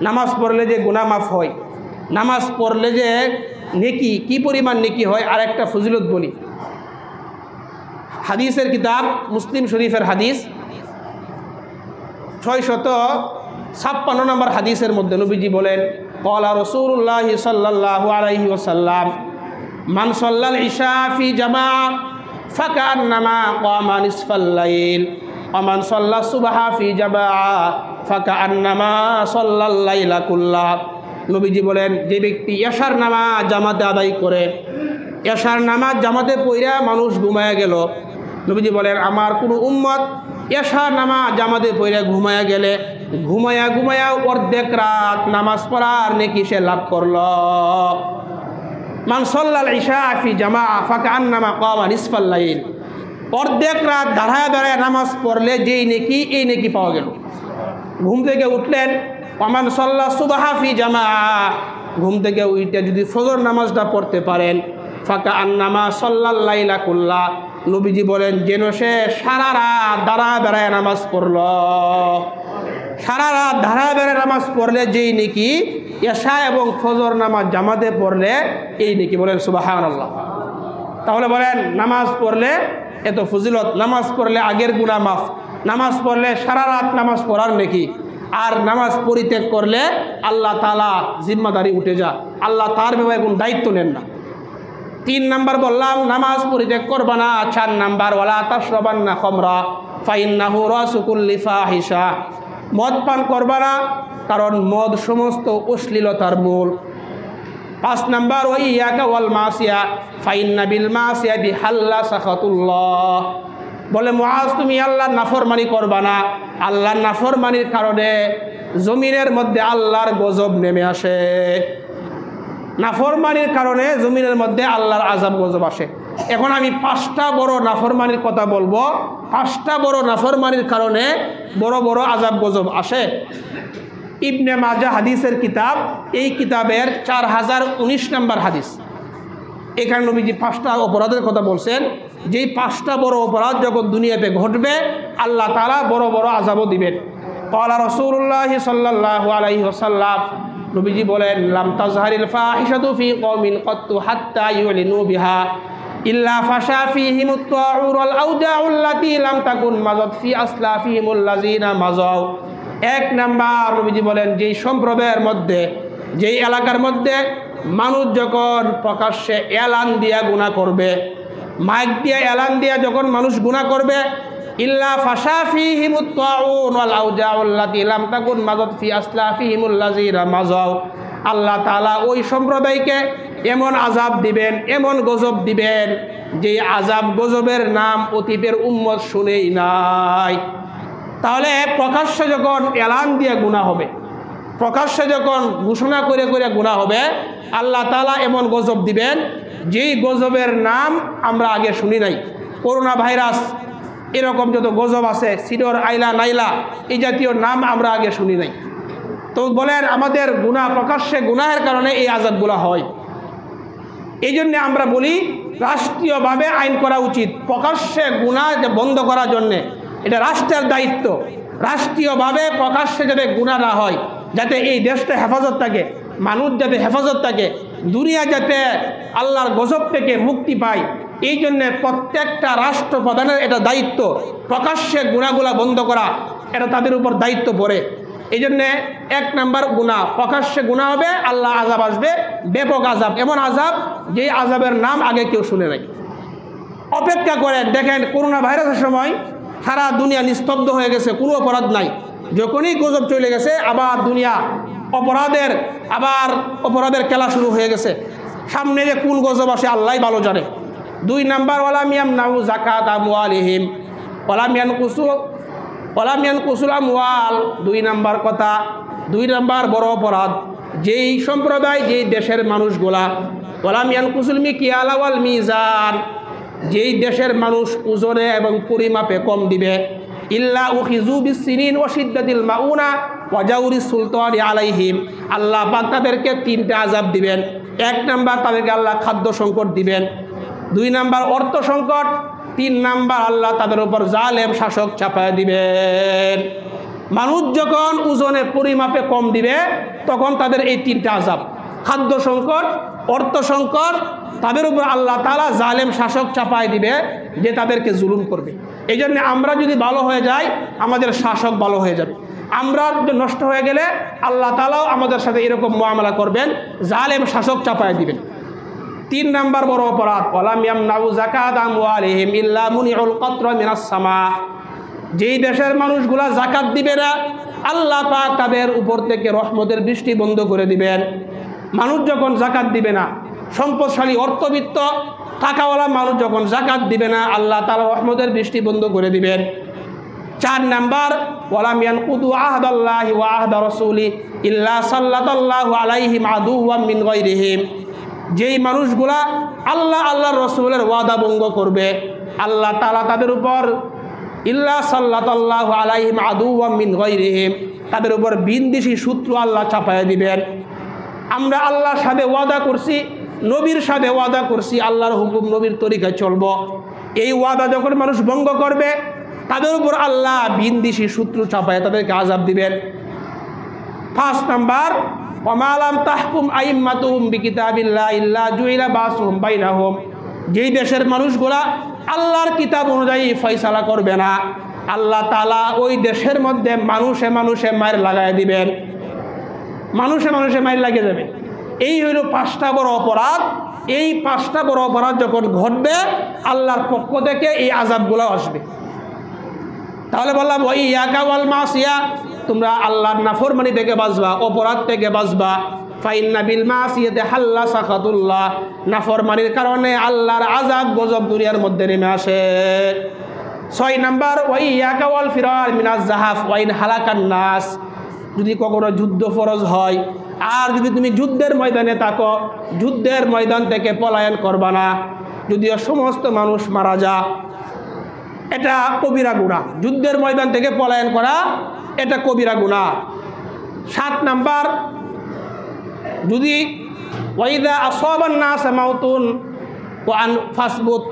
নামাজ পড়লে যে গুনাহ মাফ হয়, নামাজ পড়লে যে নেকি, কি পরিমাণ নেকি হয়, আরেকটা ফজিলত বলি। হাদিসের কিতাব মুসলিম শরীফের হাদিস 656 নম্বর হাদিসের মধ্যে নবীজি বলেন, ক্বালা রাসূলুল্লাহ সাল্লাল্লাহু আলাইহি ওয়াসাল্লাম, মান সাল্লাল ইশা ফি জামাআ ফাকান্নামা ক্বামা নিসফাল লাইল, ওয়া মান সাল্লা সুবহা ফি জামাআ ফাকান্নামা সাল্লাল লাইলা কুল্লাহ। নবীজি বলেন, যে ব্যক্তি এশার নামাজ জামাতে আদায় করে, এশার নামাজ জামাতে পড়া মানুষ ঘুমায়া গেল, নবীজি বলেন আমার কোনো উম্মত এশার নামাজ জামাতে পড়া ঘুমায়া গেলে ঘুমায়া অর্ধেক রাত নামাজ পড়ার নেকি সে লাভ করল। মান সাল্লাল ইশা ফি জামাআ ফাকান্নামা ক্বামা নিসফাল লাইল, অর্ধেক রাত দাঁড়ায় নামাজ পড়লে যেই নেকি, এই নেকি পাওয়া গেল। ঘুম থেকে উঠলেন, ওয়ামান সাল্লা সুবহা ফি জামাআ, ঘুম থেকে উঠে যদি ফজর নামাজটা পড়তে পারেন, ফাকান্নামা সাল্লাল লাইলা কুল্লাহ, নবীজি বলেন যেন সে সারা রাত দাঁড়ায় নামাজ পড়ল। সারা রাত দাঁড়ায় নামাজ পড়লে যেই নেকি, এশা এবং ফজর নামাজ জামাতে পড়লে এই নেকি। বলেন সুবহানাল্লাহ। তাহলে বলেন নামাজ পড়লে এত ফজিলত, নামাজ পড়লে আগের গুনাহ মাফ, নামাজ পড়লে সারা রাত নামাজ পড়ার নেকি, আর নামাজ পরিত্যাগ করলে আল্লাহ তাআলা জিম্মাদারি উঠে যা, আল্লাহ তার ব্যাপারে কোনো দায়িত্ব নেন না। 3 নাম্বার বললাম নামাজ পরিত্যাগ করবা না। 4 নাম্বার, ওয়ালা তাশরাবান্না খামরা ফাইন্নাহু রাসু কুল্লি ফাহিশা, মদ পান করবা না, কারণ মদ সমস্ত অশ্লীলতার মূল। 5 নাম্বার, ওয়া ইয়াকা ওয়াল মাসিয়া ফাইন্না বিল মাসিয়াতি হাল্লা সাখাতুল্লাহ, বলে মুআজ তুমি আল্লাহর নাফরমানি করবা না, আল্লাহর নাফরমানির কারণে জমিনের মধ্যে আল্লাহর গজব নেমে আসে। নাফরমানির কারণে জমিনের মধ্যে আল্লাহর আযাব গজব আসে। এখন আমি 5টা বড় নাফরমানির কথা বলবো, 5টা বড় নাফরমানির কারণে বড় বড় আযাব গজব আসে। ইবনে মাজাহ হাদিসের কিতাব, এই কিতাবের 4019 নম্বর হাদিস। এখানে নবীজি 5টা অপরাধের কথা বলছেন, যেই 5টা বড় অপরাধ যখন দুনিয়াতে ঘটবে আল্লাহ তাআলা বড় বড় আযাবও দিবেন। ক্বালা রাসূলুল্লাহ সাল্লাল্লাহু আলাইহি ওয়াসাল্লাম, নবীজি বলেন, লাম তাজহারিল ফাহিশাতু ফি কওমিন কাত্তু হাত্তা ইউলিনু বিহা ইল্লা ফাশা ফীহিমুত তাউর ওয়াল আউজাউল্লাতী লাম তাকুন মাযাত ফি আসলাফিহিমুল লাযিনা মাযাউ। 1 নাম্বার, নবীজি বলেন যেই সম্প্রদায়ের মধ্যে, যেই এলাকার মধ্যে মানুষ যখন প্রকাশ্যে এলান দিয়া গুনাহ করবে, মাইক দিয়া এলান দিয়া যখন মানুষ গুনাহ করবে, ইল্লা ফাশা ফীহিমুত তাউন ওয়াল আউজাউল্লাতী লাম তাকুন মাযাত ফি আসলাফিহিমুল লাযিনা মাযাউ, আল্লাহ তাআলা ওই সম্প্রদায়কে এমন আযাব দিবেন, এমন গজব দিবেন, যে আযাব গজবের নাম অতীতের উম্মত শুনেই নাই। তাহলে প্রকাশ্যে যখন এলান দিয়ে গুনাহ হবে, প্রকাশ্যে যখন ঘোষণা করে গুনাহ হবে, আল্লাহ তাআলা এমন গজব দিবেন যেই গজবের নাম আমরা আগে শুনি নাই। করোনা ভাইরাস, এরকম যত গজব আছে, সিডর, আইলা, নাইলা, এই জাতীয় নাম আমরা আগে শুনি নাই। তো বলেন আমাদের গুনাহ, প্রকাশ্যে গুনাহের কারণে এই আযাবগুলো হয়। এই জন্য আমরা বলি রাষ্ট্রীয়ভাবে আইন করা উচিত, প্রকাশ্যে গুনাহ বন্ধ করার জন্যে। এটা রাষ্ট্রের দায়িত্ব, রাষ্ট্রীয়ভাবে প্রকাশ্যে যাতে গুনাহ না হয়, যাতে এই দেশটা হেফাজত থাকে, মানুষ যাতে হেফাজত থাকে, দুনিয়া যাতে আল্লাহর গজব থেকে মুক্তি পায়, এই জন্যে প্রত্যেকটা রাষ্ট্রপ্রধানের এটা দায়িত্ব, প্রকাশ্যে গুনাহগুলা বন্ধ করা, এটা তাদের উপর দায়িত্ব পড়ে। এই জন্যে 1 নাম্বার গুনাহ, প্রকাশ্যে গুনাহ হবে, আল্লাহ আযাব আসবে, ব্যাপক আযাব, এমন আযাব যে আযাবের নাম আগে কেউ শুনে নাই। অপেক্ষা করেন, দেখেন করোনা ভাইরাসের সময় সারা দুনিয়া নিস্তব্ধ হয়ে গেছে, কোনো অপরাধ নাই। যখনই গজব চলে গেছে আবার দুনিয়া অপরাধের খেলা শুরু হয়ে গেছে। সামনে যে কোন গজব আসে আল্লাহই ভালো জানে। 2 নাম্বার ওয়ালাম ইয়ামনাউ যাকাত আমওয়ালিহিম ওয়ালাম ইয়ানকুসুল আমওয়াল। 2 নাম্বার কথা, 2 নাম্বার বড় অপরাধ, যেই সম্প্রদায়, যেই দেশের মানুষগুলা ওয়ালাম ইয়ানকুসুল মিকিয়াল ওয়াল মিজান, যেই দেশের মানুষ ওজনে এবং পরিমাপে কম দিবে, ইল্লা উখিযু বিসসিনিন ওয়া শিদ্দাতিল মাউনা ওয়া জাউরিস সুলতানি আলাইহিম, আল্লাহ পাক তাদেরকে 3টা আযাব দিবেন। 1 নাম্বার তাদেরকে আল্লাহ খাদ্য সংকট দিবেন, 2 নাম্বার অর্থ সংকট, 3 নাম্বার আল্লাহ তাদের উপর জালেম শাসক চাপায় দিবেন। মানুষ যখন ওজনে পরিমাপে কম দিবে তখন তাদের এই 3টা আযাব, খাদ্য সংকট, অর্থ সংকট, তাদের উপর আল্লাহ তাআলা জালেম শাসক চাপায় দিবে যে তাদেরকে জুলুম করবে। এই জন্য আমরা যদি ভালো হয়ে যাই আমাদের শাসক ভালো হয়ে যাবে, আমরা নষ্ট হয়ে গেলে আল্লাহ তাআলাও আমাদের সাথে এরকম মুআমালা করবেন, জালেম শাসক চাপায় দিবেন। 3 নাম্বার বড় অপরাধ ওয়ালাম ইয়ামনাউ যাকাত আমওয়ালিহিম ইল্লা মুনিউল কতরা মিনাস সামা, যেই দেশের মানুষগুলা যাকাত দিবে না আল্লাহ পাক তাদের উপর থেকে রহমতের বৃষ্টি বন্ধ করে দিবেন। মানুষ যখন যাকাত দিবে না, সম্পদশালী অর্থবিত্ত টাকাওয়ালা মানুষ যখন যাকাত দিবে না আল্লাহ তাআলা রহমতের বৃষ্টি বন্ধ করে দিবেন। 4 নাম্বার ওয়ালাম ইয়ানকুদু আহদাল্লাহি ওয়া আহদা রাসূলি ইল্লা সাল্লাতাল্লাহু আলাইহিম আদুওয়াম মিন গায়রিহিম, যেই মানুষগুলা আল্লাহর রাসূলের ওয়াদা ভঙ্গ করবে আল্লাহ তাআলা তাদের উপর ইল্লা সাল্লাতাল্লাহু আলাইহিম আদুওয়াম মিন গায়রিহিম, তাদের উপর বিনদেশী শত্রু আল্লাহ চাপায়া দিবেন। আমরা আল্লাহর সাথে ওয়াদা করছি, নবীর সাথে ওয়াদা করছি, আল্লাহর হুকুম নবীর তরিকায় চলব, এই ওয়াদা যখন মানুষ ভঙ্গ করবে তাদের উপর আল্লাহ বিনদেশী শত্রু চাপায় তাদেরকে আযাব দিবেন। 5 নাম্বার ওয়ামা লাম তাহকুম আইম্মাতুহুম বিকিতাবিল্লাহ ইল্লা জুইলা বাসুহুম বাইনাহুম, যেই দেশের মানুষগুলা আল্লাহর কিতাব অনুযায়ী ফয়সালা করবে না আল্লাহ তাআলা ওই দেশের মধ্যে মানুষে মানুষে মায়ের লাগায় দিবেন, মানুষে মানুষে মায়ের লাগিয়ে যাবে। এই হইল 5টা বড় অপরাধ। এই 5টা বড় অপরাধ যখন ঘটবে আল্লাহর পক্ষ থেকে এই আযাবগুলো আসবে। তাহলে বললাম ওই ইয়াকা ওয়াল মাসিয়া, তোমরা আল্লাহর নাফরমানি থেকে বাঁচবা, অপরাধ থেকে বাঁচবা। ফাইন্না বিল মাসিয়াতি হাল্লা সাখাতুল্লাহ, নাফরমানির কারণে আল্লাহর আযাব গজব দুনিয়ার মধ্যে নেমে আসে। 6 নাম্বার ওই ইয়াকা ওয়াল ফিরার মিনাজ জাহাফ ওয়াইন হালাকান নাস, যদি কখনো যুদ্ধ ফরজ হয় আর যদি তুমি যুদ্ধের ময়দানে থাকো, যুদ্ধের ময়দান থেকে পলায়ন করবা না, যদিও সমস্ত মানুষ মারা যা, এটা কবিরা গুনাহ। যুদ্ধের ময়দান থেকে পলায়ন করা এটা কবিরা গুনাহ। 7 নাম্বার যদি ওয়াইদা আসাবান নাস মাউতুন ওয়া আন ফাসবুত,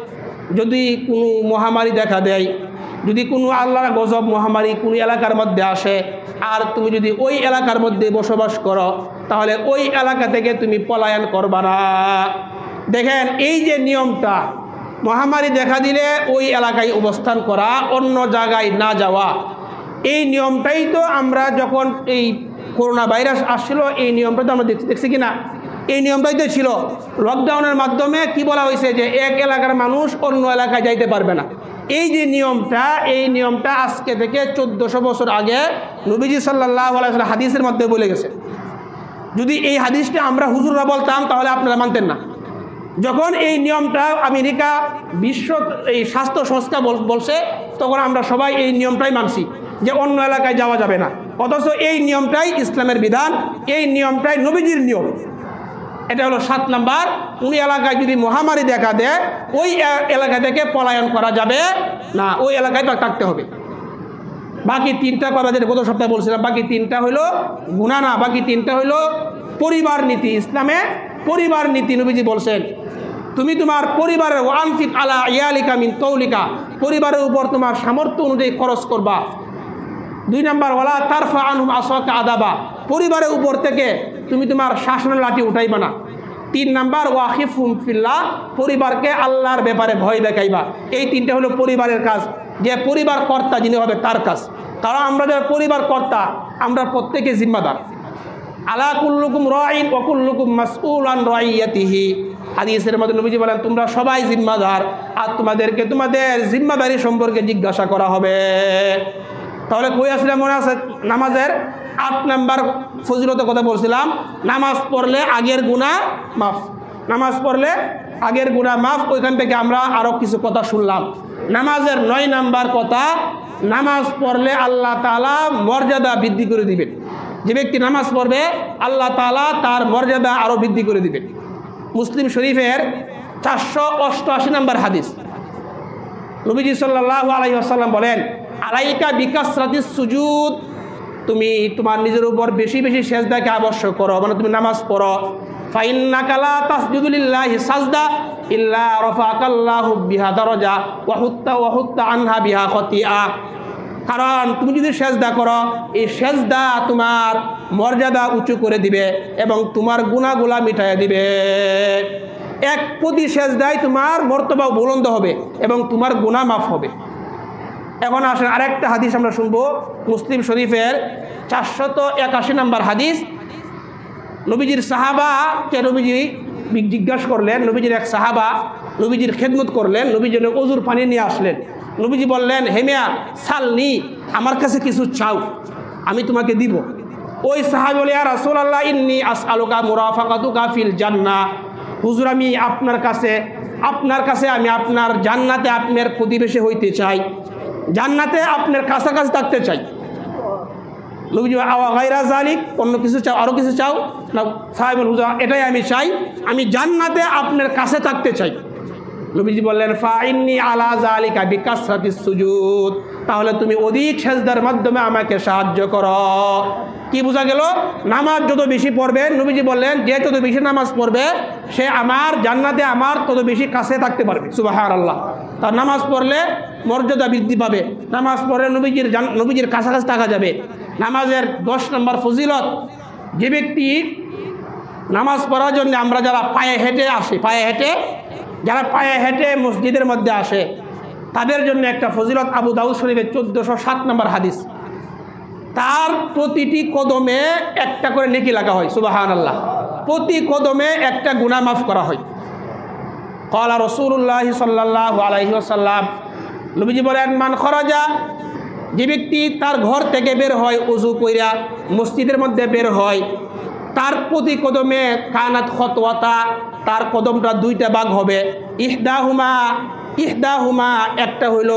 যদি কোনো মহামারী দেখা দেয়, যদি কোনো আল্লাহর গজব মহামারী কোনো এলাকার মধ্যে আসে আর তুমি যদি ওই এলাকার মধ্যে বসবাস করো তাহলে ওই এলাকা থেকে তুমি পলায়ন করবা না। দেখেন এই যে নিয়মটা, মহামারী দেখা দিলে ওই এলাকায় অবস্থান করা, অন্য জায়গায় না যাওয়া, এই নিয়মটাই তো আমরা যখন এই করোনা ভাইরাস আসছিল এই নিয়মটা তো আমরা দেখছি কি না, এই নিয়মটাই তো ছিল। লকডাউনের মাধ্যমে কি বলা হয়েছে যে এক এলাকার মানুষ অন্য এলাকায় যাইতে পারবে না। এই যে নিয়মটা, এই নিয়মটা আজকে থেকে 1400 বছর আগে নবীজি সাল্লাল্লাহু আলাইহি ওয়াসাল্লাম হাদিসের মধ্যে বলে গেছে। যদি এই হাদিসটা আমরা হুজুররা বলতাম তাহলে আপনারা মানতেন না। যখন এই নিয়মটা আমেরিকা বিশ্ব এই স্বাস্থ্য সংস্থা বলছে তখন আমরা সবাই এই নিয়মটাই মানছি যে অন্য এলাকায় যাওয়া যাবে না, অথচ এই নিয়মটাই ইসলামের বিধান, এই নিয়মটাই নবীজির নিয়ম। এটা হলো 7 নাম্বার। উনি এলাকায় যদি মহামারী দেখা দেয় ওই এলাকা থেকে পলায়ন করা যাবে না, ওই এলাকায় থাকতে হবে। বাকি 3টা কথা যেটা গত সপ্তাহে বলছিলাম, বাকি 3টা হইলো গুনাহ না, বাকি 3টা হইলো পরিবার নীতি। ইসলামে পরিবার নীতি নবীজি বলছেন তুমি তোমার পরিবারের ওয়ানফিক আলা ইয়ালিকা মিন তৌলিকা, পরিবারের উপর তোমার সামর্থ্য অনুযায়ী খরচ করবা। 2 নাম্বার ওয়ালা তারফা আনহুম আসাকা আদাবা, পরিবারের উপর থেকে তুমি তোমার শাসনের লাঠি উঠাইবা না। 3 নাম্বার ওয়াখিফহুম ফিল্লাহ, পরিবারকে আল্লাহর ব্যাপারে ভয় দেখাইবা। এই 3টা হলো পরিবারের কাজ, যে পরিবার কর্তা যিনি হবে তার কাজ। কারণ আমরা যারা পরিবার কর্তা আমরা প্রত্যেকে জিম্মাদার। আলা কুল্লুকুম রাঈন ওয়া কুল্লুকুম মাসউলুন আন রাইয়াতিহি, হাদিসের মধ্যে নবীজি বলেন তোমরা সবাই জিম্মাদার আর তোমাদেরকে তোমাদের জিম্মাদারি সম্পর্কে জিজ্ঞাসা করা হবে। তাহলে কই আসলে মনে আছে নামাজের 8 নাম্বার ফজিলতের কথা বলছিলাম, নামাজ পড়লে আগের গুনাহ মাফ। নামাজ পড়লে আগের গুনাহ মাফ। ওইখান থেকে আমরা আরও কিছু কথা শুনলাম। নামাজের 9 নাম্বার কথা, নামাজ পড়লে আল্লাহ তাআলা মর্যাদা বৃদ্ধি করে দিবেন। যে ব্যক্তি নামাজ পড়বে আল্লাহ তাআলা তার মর্যাদা আরও বৃদ্ধি করে দিবেন। মুসলিম শরীফের 488 নম্বর হাদিস, নবীজি সাল্লাল্লাহু আলাইহি ওয়াসাল্লাম বলেন আলাইকা বিকাসরাতিস সুজুদ, তুমি তোমার নিজের উপর বেশি বেশি সেজদাকে আবশ্যক করো, মানে তুমি নামাজ পড়ো। ফাইন্নাকা লা তাসজুদু লিল্লাহি সাজদা ইল্লা রাফাকাল্লাহু বিহা দারাজা ওয়া হুত্তা আনহা বিহা খতিয়া। কারণ তুমি যদি সেজদা করো এই সেজদা তোমার মর্যাদা উঁচু করে দিবে এবং তোমার গুনাহগুলা মিটাইয়া দিবে। এক প্রতি সেজদায় তোমার মর্তবা বুলন্দ হবে এবং তোমার গুনাহ মাফ হবে। এখন আসেন আরেকটা হাদিস আমরা শুনবো, মুসলিম শরীফের 481 নম্বর হাদিস। নবীজির সাহাবাকে নবীজি জিজ্ঞাসা করলেন, নবীজির এক সাহাবা নবীজির খেদমত করলেন, নবীজির ওযুর পানি নিয়ে আসলেন। নবীজি বললেন হে মিয়া সালনি, আমার কাছে কিছু চাও আমি তোমাকে দিব। ওই সাহাবী বলে ইয়া রাসূলুল্লাহ ইন্নী আসআলুকা মুরাফাকাতুকা ফিল জান্নাহ, হুজুর আমি আপনার কাছে আমি আপনার জান্নাতে আপনার প্রতিবেশী হইতে চাই, জান্নাতে আপনার কাছাকাছি থাকতে চাই। নবীজি আওয়া গায়রা যালিক, অন্য কিছু চাও, আরও কিছু চাও না? সাহাবী বলেন হুজুর এটাই আমি চাই, আমি জান্নাতে আপনার কাছে থাকতে চাই। নবীজি বললেন ফাইন্নি আলা যালিকা বিকাসরাতিস সুজুদ, তাহলে তুমি অধিক সেজদার মাধ্যমে আমাকে সাহায্য করো। কি বোঝা গেল? নামাজ যত বেশি পড়বে, নবীজি বললেন যে যত বেশি নামাজ পড়বে সে আমার জান্নাতে আমার তত বেশি কাছে থাকতে পারবে। সুবহানাল্লাহ। তার নামাজ পড়লে মর্যাদা বৃদ্ধি পাবে, নামাজ পড়লে নবীজির কাছাকাছি থাকা যাবে। নামাজের 10 নম্বর ফজিলত, যে ব্যক্তি নামাজ পড়ার জন্য আমরা যারা পায়ে হেঁটে মসজিদের মধ্যে আসে তাদের জন্য একটা ফজিলত, আবু দাউদ শরীফের 1407 নম্বর হাদিস। তার প্রতিটি কদমে একটা করে নেকি লাগা হয়। সুবহানাল্লাহ। প্রতি কদমে একটা গুনাহ মাফ করা হয়। ক্বালা রাসূলুল্লাহ সাল্লাল্লাহু আলাইহি ওয়াসাল্লাম, নবীজি বলেন মান খরাজা, যে ব্যক্তি তার ঘর থেকে বের হয় ওযু কইরা মসজিদের মধ্যে বের হয়, তার প্রতি কদমে কানাত খতওয়াতা, তার কদমটা 2টা ভাগ হবে। ইহদাহুমা একটা হইল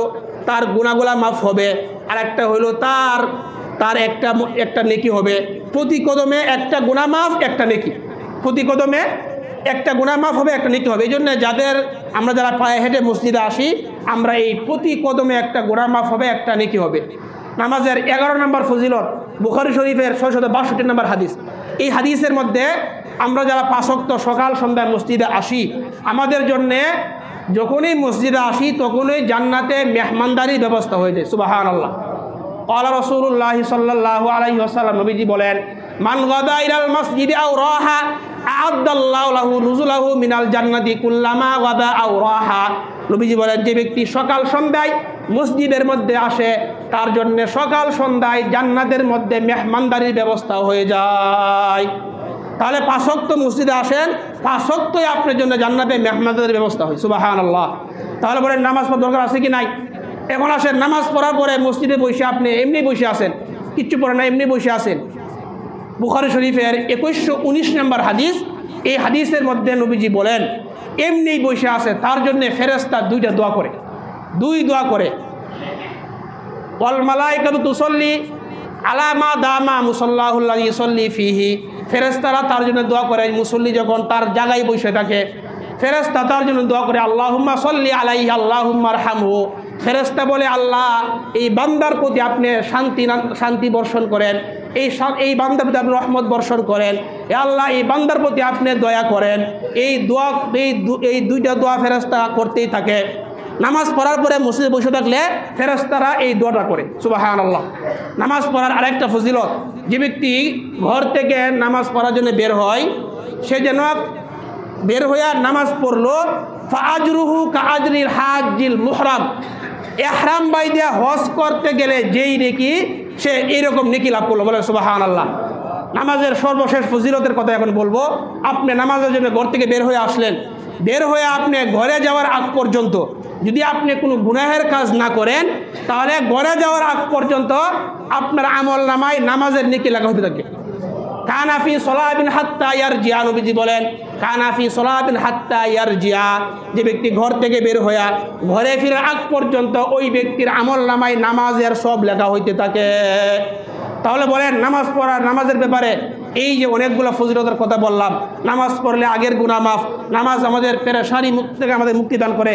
তার গুনাহগুলা মাফ হবে, আর একটা হইল তার একটা নেকি হবে। প্রতি কদমে একটা গুনাহ মাফ, একটা নেকি। প্রতি কদমে একটা গুনাহ মাফ হবে, একটা নেকি হবে। এই জন্য আমরা যারা পায়ে হেঁটে মসজিদে আসি আমরা এই প্রতি কদমে একটা গুনাহ মাফ হবে, একটা নেকি হবে। নামাজের 11 নম্বর ফজিলত, বুখারী শরীফের 662 নম্বর হাদিস। এই হাদিসের মধ্যে আমরা যারা 5 ওয়াক্ত সকাল সন্ধ্যায় মসজিদে আসি, আমাদের জন্যে যখনই মসজিদে আসি তখনই জান্নাতে মেহমানদারির ব্যবস্থা হয়ে যায়। সুবহানাল্লাহ। ক্বালা রাসূলুল্লাহ সাল্লাল্লাহু আলাইহি ওয়াসাল্লাম, নবীজি বলেন মান গাদা ইলাল মসজিদি আও রাহা আ'আদাল্লাহু লাহু নুজুলাহু মিনাল জান্নাতি কুল্লামা গাদা আও রাহা। নবীজি বলেন যে ব্যক্তি সকাল সন্ধ্যায় মসজিদের মধ্যে আসে তার জন্য সকাল সন্ধ্যায় জান্নাতের মধ্যে মেহমানদারির ব্যবস্থা হয়ে যায়। তাহলে 5 ওয়াক্ত মসজিদে আসেন, 5 ওয়াক্তই আপনার জন্য জান্নাতে মেহমানদারির ব্যবস্থা হয়। সুবহানাল্লাহ। তাহলে বলেন নামাজ পড়ার দরকার আছে কি নাই? এখন আসেন, নামাজ পড়ার পরে মসজিদে বসে আপনি এমনি বসে আছেন, কিচ্ছু পড়ে না, এমনি বসে আছেন। বুখারী শরীফের 2119 নম্বর হাদিস। এই হাদিসের মধ্যে নবীজি বলেন এমনি বসে আছে তার জন্য ফেরেশতা 2টা দোয়া করে, 2 দোয়া করে। ওয়াল মালাইকাতু তুসাল্লি আলা মা দামা মুসাল্লাহুল্লাযী ইউসাল্লি ফিহি, ফেরেশতারা তার জন্য দোয়া করে মুসল্লি যখন তার জায়গায় বসে থাকে, ফেরেশতা তার জন্য দোয়া করে আল্লাহুম্মা সাল্লি আলাইহি আল্লাহুম্মা আরহামহু। ফেরেশতা বলে আল্লাহ এই বান্দার প্রতি আপনি শান্তি বর্ষণ করেন, এই বান্দার প্রতি আপনি রহমত বর্ষণ করেন, এ আল্লাহ এই বান্দার প্রতি আপনি দয়া করেন। এই 2টা দোয়া ফেরেশতা করতেই থাকে। নামাজ পড়ার পরে মসজিদে বসে থাকলে ফেরেশতারা এই দোয়াটা করে। সুবহানাল্লাহ। নামাজ পড়ার আরেকটা ফজিলত, যে ব্যক্তি ঘর থেকে নামাজ পড়ার জন্য বের হয় সে যেন বের হইয়া নামাজ পড়লো, ফাআজরুহু কাআজরিল হাজ্জিল মুহরাম, ইহরাম বাইদা হজ করতে গেলে যেই নেকি সে এইরকম নেকি লাভ করলো। বলেন সুবহানাল্লাহ। নামাজের সর্বশেষ ফজিলতের কথা এখন বলবো। আপনি নামাজের জন্য ঘর থেকে বের হয়ে আসলেন, বের হয়ে আপনি ঘরে যাওয়ার আগ পর্যন্ত যদি আপনি কোনো গুনাহের কাজ না করেন, তাহলে ঘরে যাওয়ার আগ পর্যন্ত আপনার আমল নামায় নামাজের নেকি লেখা হতে থাকে। কানাফি সলাবিন হাত্তা ইয়ারজিয়া, নবীজি বলেন কানাফি সলাবিন হাত্তা ইয়ারজিয়া, যে ব্যক্তি ঘর থেকে বের হইয়া ঘরে ফিরে আগ পর্যন্ত ওই ব্যক্তির আমল নামায় নামাজের সব লেখা হইতে থাকে। তাহলে বলেন নামাজ পড়ার, নামাজের ব্যাপারে এই যে অনেকগুলো ফজিলতের কথা বললাম, নামাজ পড়লে আগের গুনাহ মাফ, নামাজ আমাদের পেরেশানি মুক্তি থেকে আমাদের মুক্তি দান করে,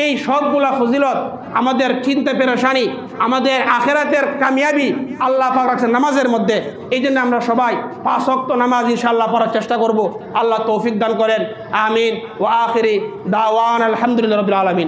এই সবগুলা ফজিলত, আমাদের চিন্তা পেরেশানি, আমাদের আখেরাতের কামিয়াবি আল্লাহ পাক রাখছেন নামাজের মধ্যে। এই জন্য আমরা সবাই 5 ওয়াক্ত নামাজ ইনশাআল্লাহ পড়ার চেষ্টা করব। আল্লাহ তৌফিক দান করেন। আমিন। ওয়া আখিরি দাওয়ানা আলহামদুলিল্লাহি রাব্বিল আলামিন।